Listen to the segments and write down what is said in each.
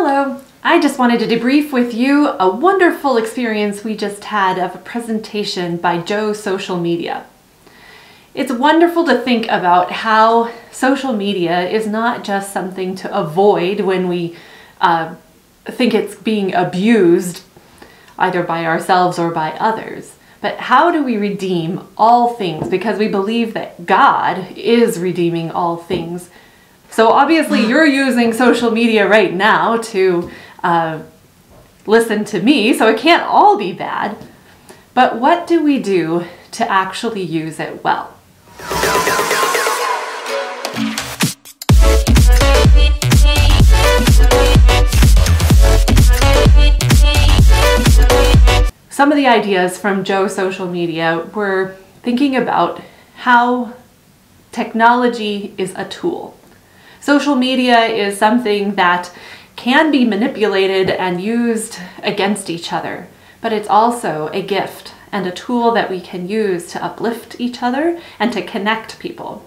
Hello! I just wanted to debrief with you a wonderful experience we just had of a presentation by Joe Social Media. It's wonderful to think about how social media is not just something to avoid when we think it's being abused either by ourselves or by others, but how do we redeem all things, because we believe that God is redeeming all things. So obviously you're using social media right now to listen to me, so it can't all be bad. But what do we do to actually use it well? Some of the ideas from Joe Social Media were thinking about how technology is a tool. Social media is something that can be manipulated and used against each other, but it's also a gift and a tool that we can use to uplift each other and to connect people.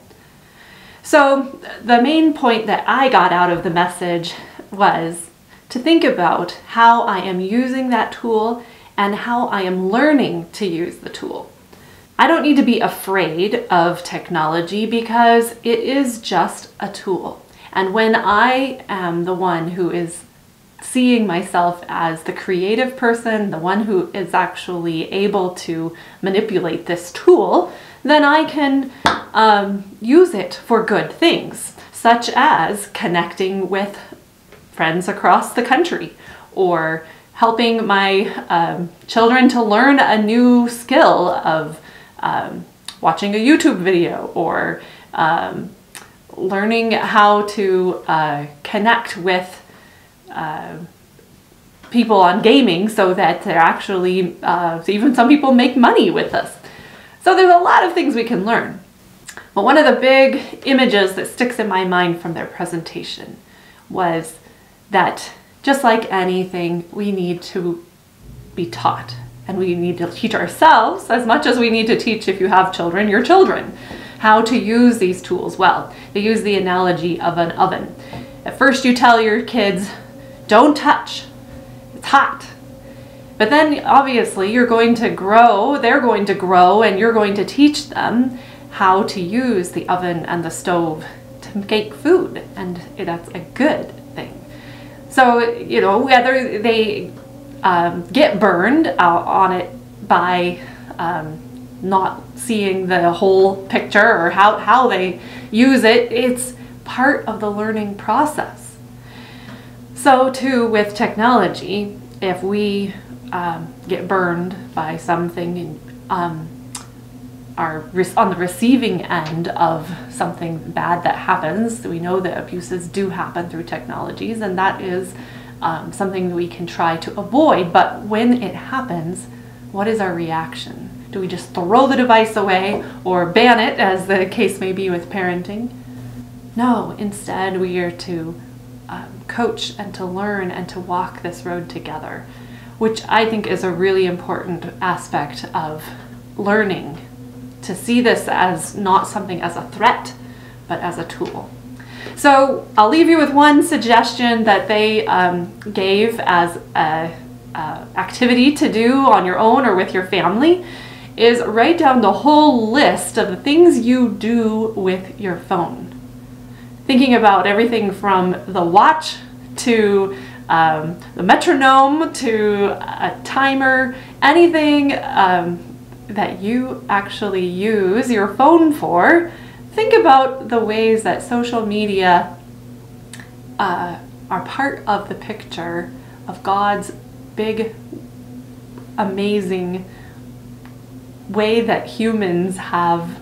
So the main point that I got out of the message was to think about how I am using that tool and how I am learning to use the tool. I don't need to be afraid of technology because it is just a tool. And when I am the one who is seeing myself as the creative person, the one who is actually able to manipulate this tool, then I can use it for good things, such as connecting with friends across the country, or helping my children to learn a new skill of watching a YouTube video, or learning how to connect with people on gaming so that they're actually, even some people make money with us. So there's a lot of things we can learn. But one of the big images that sticks in my mind from their presentation was that just like anything, we need to be taught, and we need to teach ourselves as much as we need to teach, if you have children, your children, how to use these tools well. They use the analogy of an oven. At first you tell your kids, don't touch, it's hot. But then obviously you're going to grow, they're going to grow, and you're going to teach them how to use the oven and the stove to make food, and that's a good thing. So, you know, whether they get burned out on it by not seeing the whole picture or how they use it, it's part of the learning process. So too with technology, if we get burned by something and are on the receiving end of something bad that happens, we know that abuses do happen through technologies, and that is something that we can try to avoid. But when it happens, what is our reaction? Do we just throw the device away or ban it, as the case may be with parenting? No, instead we are to coach and to learn and to walk this road together, which I think is a really important aspect of learning, to see this as not something as a threat, but as a tool. So I'll leave you with one suggestion that they gave as an activity to do on your own or with your family, is write down the whole list of the things you do with your phone. Thinking about everything from the watch to the metronome to a timer, anything that you actually use your phone for. Think about the ways that social media are part of the picture of God's big, amazing way that humans have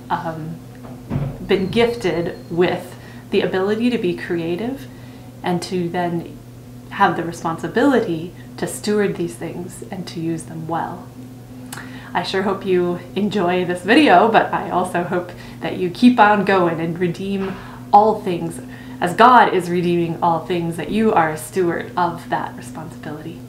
been gifted with the ability to be creative and to then have the responsibility to steward these things and to use them well. I sure hope you enjoy this video, but I also hope that you keep on going and redeem all things as God is redeeming all things, that you are a steward of that responsibility.